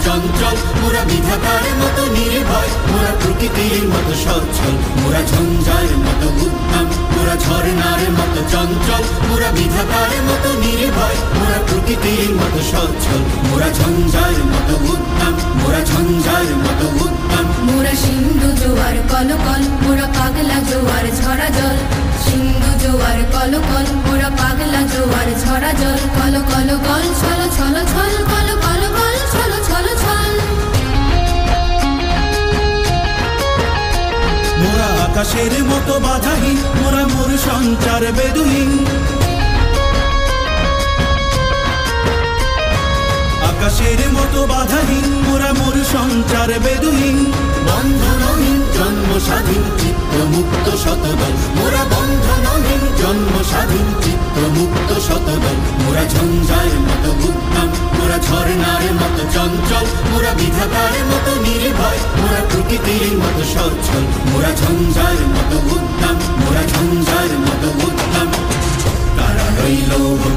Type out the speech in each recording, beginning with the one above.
চঞ্চল, মোরা বিধাতার মতো নির্ভয়, মোরা প্রকৃতির মতো সচ্ছল, মোরা ঝঞ্ঝার মতো উদ্যম, মোরা ঝর্ণার মতো চঞ্চল, মোরা বিধাতার মতো নির্ভয়, মোরা প্রকৃতির মতো সচ্ছল, মোরা ঝঞ্ঝার মতো উদ্যম, মোরা ঝঞ্ঝার মতো উদ্যম। মোরা সিন্ধু জোয়ার কলকল, মোরা পাগলা জোয়ার ঝরা জল, সিন্ধু জোয়ার কলকল, মোরা পাগলা জোয়ার ঝরা জল, কল কল কল ছল ছল ছল, কল কল কল ছল ছল ছল। মোরা আকাশের মতো বাধাহীন, মোরা মোর সঞ্চার বেদুহীন, আকাশের মতো বাধাহীন, মোরা মোর সঞ্চার বেদুহীন, বন্ধনহীন জন্ম স্বাধীন চিত্ত মুক্ত শতদল, মোরা বন্ধনহীন জন্ম স্বাধীন চিত্ত মুক্ত শতদল, মোরা ঝঞ্ঝার মতো উদ্যম, মোরা ঝর্ণার মতো চঞ্চল, মোরা বিধাতার মতো নির্ভয়, মোরা প্রকৃতির মতো সচ্ছল, মোরা ঝঞ্ঝার মতো উদ্যম, মোরা ঝঞ্ঝার মতো উদ্যম। কারা রইল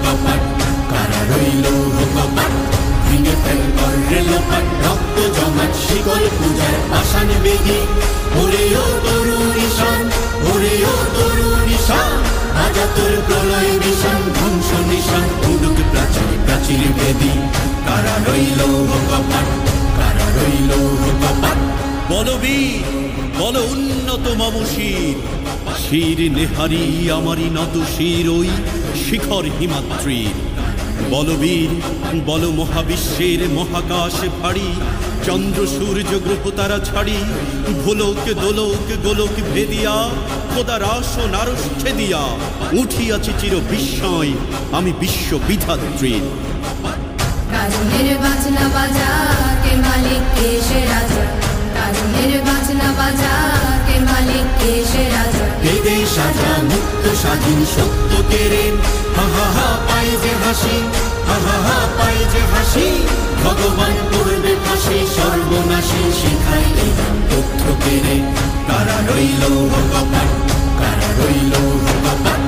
কপাট, কারা রইল কপাট, ভেঙে ফেল করে লোপাট, রক্ত জমাট শিকল পূজার পাষাণ বেদি, ওরে ও তরুণ ঈশান, ওরে ও তরুণ ঈশান, আজা তোর প্রলয় বিষাণ, ধ্বংস নিশান, উডুক প্রাচীর প্রাচীর বেদি। কারা রইল কপাট, কারা রইল কপাট। বলবীর বল উন্নত মম শির, শির নেহারি আমারি নত শির ওই শিখর হিমাদ্রির। বলবীর বল মহাবিশ্বের মহাকাশ ফাড়ি, চন্দ্র সূর্য গ্রহ তারা ছাড়ি, ভোলক দোলক গোলক ভেদিয়া, খোদার আসন আরশ ছেদিয়া, উঠিয়াছি চির বিস্ময় আমি বিশ্ব বিধাত্রীর। কাজনের বাজনা বাজা কে মালিক কে সে রাজা, কাজনের বাজনা বাজা কে মালিক কে সে রাজা। বেদে সাজা মুক্ত স্বাধীন সত্য কেড়ে, হা হা হা পাই যে হাসি, হা হা হা পাই যে হাসি, ভগবান করবে ফাঁসি সর্বনাশী, শিখাই এই তথ্য কেড়ে। কারা রইল কপাট, কারা রইল কপাট।